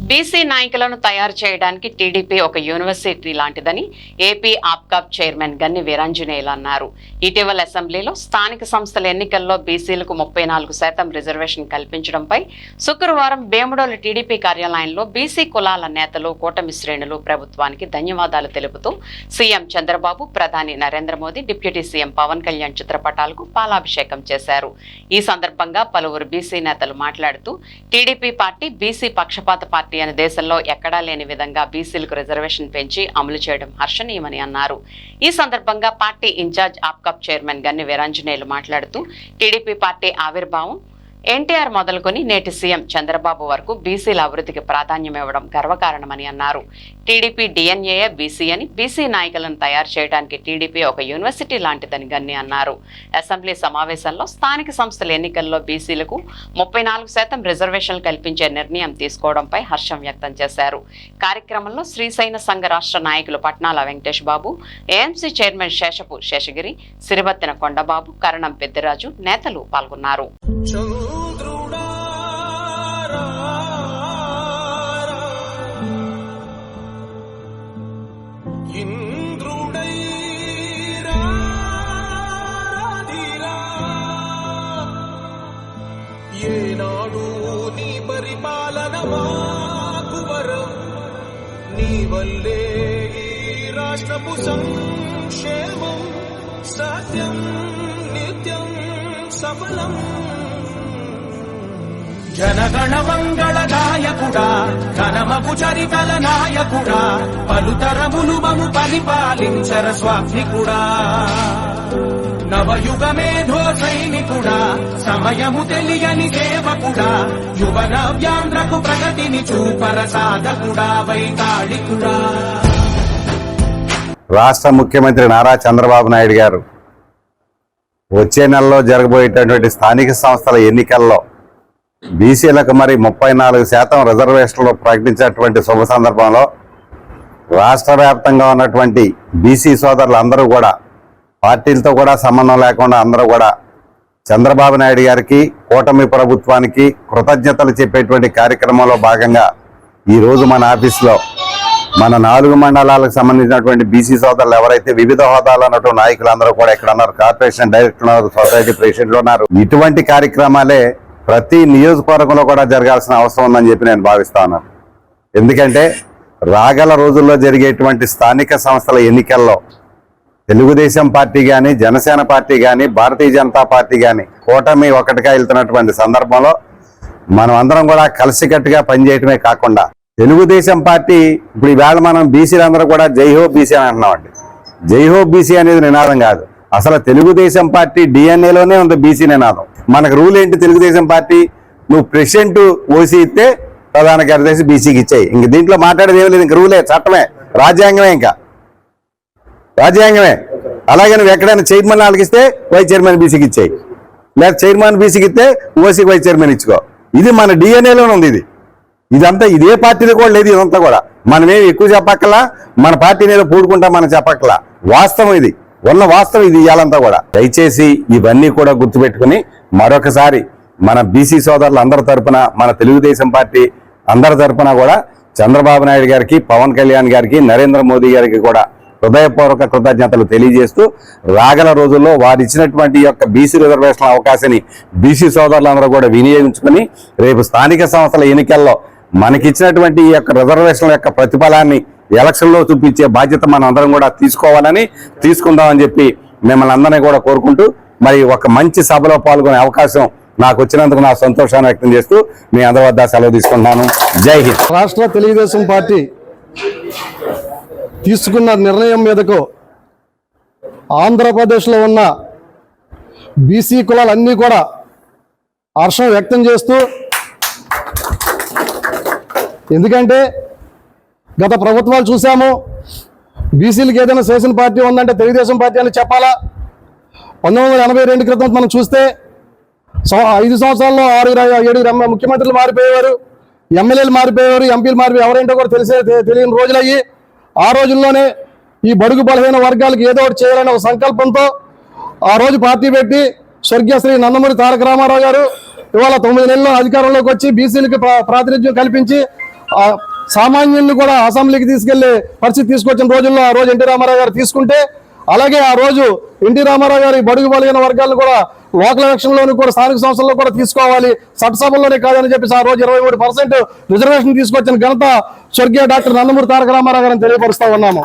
BC నాయకులను తయారు చేయడానికి టీడీపీ ఒక యూనివర్సిటీ లాంటిదని ఏపీ ఆప్కాబ్ చైర్మన్ గన్ని వీరాంజనేయులు అన్నారు. ఇటీవల అసెంబ్లీలో స్థానిక సంస్థల ఎన్నికల్లో బీసీలకు 34% రిజర్వేషన్ కల్పించడంపై శుక్రవారం వేముడోలు టీడీపీ కార్యాలయంలో బీసీ కులాల నేతలు, కూటమి శ్రేణులు ప్రభుత్వానికి ధన్యవాదాలు తెలుపుతూ సీఎం చంద్రబాబు, ప్రధాని నరేంద్ర మోదీ, డిప్యూటీ సీఎం పవన్ కళ్యాణ్ చిత్రపటాలకు పాలాభిషేకం చేశారు. ఈ సందర్భంగా పలువురు బీసీ నేతలు మాట్లాడుతూ టీడీపీ పార్టీ బీసీ పక్షపాత పార్టీ అని దేశంలో ఎక్కడా లేని విధంగా బీసీలకు రిజర్వేషన్ పెంచి అమలు చేయడం హర్షణీయమని అన్నారు. ఈ సందర్భంగా పార్టీ ఇన్ఛార్జ్ ఆప్కాబ్ చైర్మన్ గన్ని వీరాంజనేయులు మాట్లాడుతూ టీడీపీ పార్టీ ఆవిర్భావం ఎన్టీఆర్ మొదలుకొని నేటి సీఎం చంద్రబాబు వరకు బీసీల అభివృద్ధికి ప్రాధాన్యం ఇవ్వడం గర్వకారణమని అన్నారు. టీడీపీ డిఎన్ఏ బీసీ అని, బీసీ నాయకులను తయారు చేయడానికి టీడీపీ ఒక యూనివర్సిటీ లాంటిదని గన్ని అన్నారు. అసెంబ్లీ సమావేశంలో స్థానిక సంస్థల ఎన్నికల్లో బీసీలకు 34% రిజర్వేషన్లు కల్పించే నిర్ణయం తీసుకోవడంపై హర్షం వ్యక్తం చేశారు. కార్యక్రమంలో శ్రీశైన సంఘ రాష్ట్ర నాయకులు పట్నాల వెంకటేష్ బాబు, ఏఎంసీ చైర్మన్ శేషపు శేషగిరి, సిరిబత్తిన కొండబాబు, కరణం పెద్దిరాజు నేతలు పాల్గొన్నారు. ఏనాడు నీ పరిపాలన మాకు వరం, నీ వల్లే ఈ రాష్ట్రపు సంక్షేమం సత్యం నిత్యం సఫలం. జనగణ మంగళ నాయకుడా, ఘనమపు చరితల నాయకుడా, పలుతరములు మము పరిపాలించర స్వామికుడా, నవయుగ మేధో సైనికుడా, సమయము తెలియని సేవకుడా, యువన వ్యాంధ్రకు ప్రగతిని చూపర సాధకుడా, వైతాళికుడా. రాష్ట్ర ముఖ్యమంత్రి నారా చంద్రబాబు నాయుడు గారు వచ్చే నెలలో జరగబోయేటటువంటి స్థానిక సంస్థల ఎన్నికల్లో బీసీలకు మరి 34% రిజర్వేషన్లు ప్రకటించేటువంటి శుభ సందర్భంలో రాష్ట్ర వ్యాప్తంగా ఉన్నటువంటి బీసీ సోదరులందరూ కూడా పార్టీలతో కూడా సంబంధం లేకుండా అందరూ కూడా చంద్రబాబు నాయుడు గారికి, కూటమి ప్రభుత్వానికి కృతజ్ఞతలు చెప్పేటువంటి కార్యక్రమంలో భాగంగా ఈరోజు మన ఆఫీసులో మన 4 మండలాలకు సంబంధించినటువంటి బీసీ సోదరులు ఎవరైతే వివిధ హోదాలో ఉన్నటువంటి నాయకులందరూ కూడా ఇక్కడ ఉన్నారు. కార్పొరేషన్ డైరెక్టర్ ఉన్నారు, సొసైటీ ప్రెసిడెంట్లు ఉన్నారు. ఇటువంటి కార్యక్రమాలే ప్రతి నియోజకవర్గంలో కూడా జరగాల్సిన అవసరం ఉందని చెప్పి నేను భావిస్తా ఉన్నాను. ఎందుకంటే రాగల రోజుల్లో జరిగేటువంటి స్థానిక సంస్థల ఎన్నికల్లో తెలుగుదేశం పార్టీ కానీ, జనసేన పార్టీ కానీ, భారతీయ జనతా పార్టీ కానీ కూటమి ఒకటిగా వెళ్తున్నటువంటి సందర్భంలో మనం అందరం కూడా కలిసికట్టుగా పనిచేయటమే కాకుండా తెలుగుదేశం పార్టీ ఇప్పుడు ఈవేళ మనం బీసీలందరూ కూడా జైహో బీసీ అని అంటున్నామండి. జైహో బీసీ అనేది నినాదం కాదు, అసలు తెలుగుదేశం పార్టీ డిఎన్ఏలోనే ఉంది బీసీ నినాదం. మనకు రూల్ ఏంటి? తెలుగుదేశం పార్టీ నువ్వు ప్రెసిడెంట్ ఓసీ ఇస్తే ప్రధాన కార్యదర్శి బీసీకి ఇచ్చాయి. ఇంక దీంట్లో మాట్లాడేది ఏమీ లేదు, ఇంక రూలే, చట్టమే, రాజ్యాంగమే, ఇంకా రాజ్యాంగమే. అలాగే నువ్వు ఎక్కడైనా చైర్మన్ వాళ్ళకి ఇస్తే వైస్ చైర్మన్ బీసీకి ఇచ్చాయి, లేదా చైర్మన్ బీసీకి ఇస్తే ఓసీకి వైస్ చైర్మన్ ఇచ్చుకో. ఇది మన డిఎన్ఏలోనే ఉంది. ఇదంతా ఇదే పార్టీలో కూడా లేదు. ఇదంతా కూడా మనమేమి ఎక్కువ చెప్పక్కలా, మన పార్టీ మీద పూడుకుంటా మనం చెప్పక్కలా. వాస్తవం ఇది, ఉన్న వాస్తవం ఇది. ఇవాళంతా కూడా దయచేసి ఇవన్నీ కూడా గుర్తుపెట్టుకుని మరొకసారి మన బీసీ సోదరులు అందరి తరపున, మన తెలుగుదేశం పార్టీ అందరి తరపున కూడా చంద్రబాబు నాయుడు గారికి, పవన్ కళ్యాణ్ గారికి, నరేంద్ర మోదీ గారికి కూడా హృదయపూర్వక కృతజ్ఞతలు తెలియజేస్తూ రాగల రోజుల్లో వారు ఇచ్చినటువంటి యొక్క బీసీ రిజర్వేషన్ల అవకాశాన్ని బీసీ సోదరులందరూ కూడా వినియోగించుకుని రేపు స్థానిక సంస్థల ఎన్నికల్లో మనకిచ్చినటువంటి ఈ యొక్క రిజర్వేషన్ల యొక్క ప్రతిఫలాన్ని ఎలక్షన్లో చూపించే బాధ్యత మనం అందరం కూడా తీసుకుందామని చెప్పి మిమ్మల్ని అందరినీ కూడా కోరుకుంటూ, మరి ఒక మంచి సభలో పాల్గొనే అవకాశం నాకు వచ్చినందుకు నా సంతోషాన్ని వ్యక్తం చేస్తూ మీ అందరి వద్ద సెలవు తీసుకుంటున్నాను. జై హింద్. రాష్ట్ర తెలుగుదేశం పార్టీ తీసుకున్న నిర్ణయం మీదకు ఆంధ్రప్రదేశ్లో ఉన్న బీసీ కులాలన్నీ కూడా హర్షం వ్యక్తం చేస్తూ, ఎందుకంటే గత ప్రభుత్వాలు చూసాము, బీసీలకు ఏదైనా చేసిన పార్టీ ఉందంటే తెలుగుదేశం పార్టీ అని చెప్పాలా. 1982 క్రితం మనం చూస్తే 5 సంవత్సరాల్లో 6-7 ముఖ్యమంత్రులు మారిపోయేవారు, ఎమ్మెల్యేలు మారిపోయేవారు, ఎంపీలు మారిపోయి ఎవరేంటో కూడా తెలియని రోజులయ్యి. ఆ రోజుల్లోనే ఈ బడుగు బలహీన వర్గాలకు ఏదో ఒకటి చేయాలనే ఒక సంకల్పంతో ఆ రోజు పార్టీ పెట్టి స్వర్గీయ శ్రీ నందమూరి తారక రామారావు గారు ఇవాళ 9 నెలల్లో అధికారంలోకి వచ్చి బీసీలకు ప్రాతినిధ్యం కల్పించి సామాన్యుల్ని కూడా అసెంబ్లీకి తీసుకెళ్లే పరిస్థితి తీసుకొచ్చిన రోజుల్లో ఆ రోజు ఎన్టీ రామారావు గారు తీసుకుంటే, అలాగే ఆ రోజు ఎన్టీ రామారావు గారి బడుగు బలైన వర్గాలను కూడా లోకల్ ఎలక్షన్లోని కూడా స్థానిక సంస్థల్లో కూడా తీసుకోవాలి, చట్టసభల్లోనే కాదని చెప్పేసి ఆ రోజు 23% రిజర్వేషన్ తీసుకొచ్చిన ఘనత స్వర్గీయ డాక్టర్ నందమూరి తారక రామారావు గారిని తెలియపరుస్తా ఉన్నాము.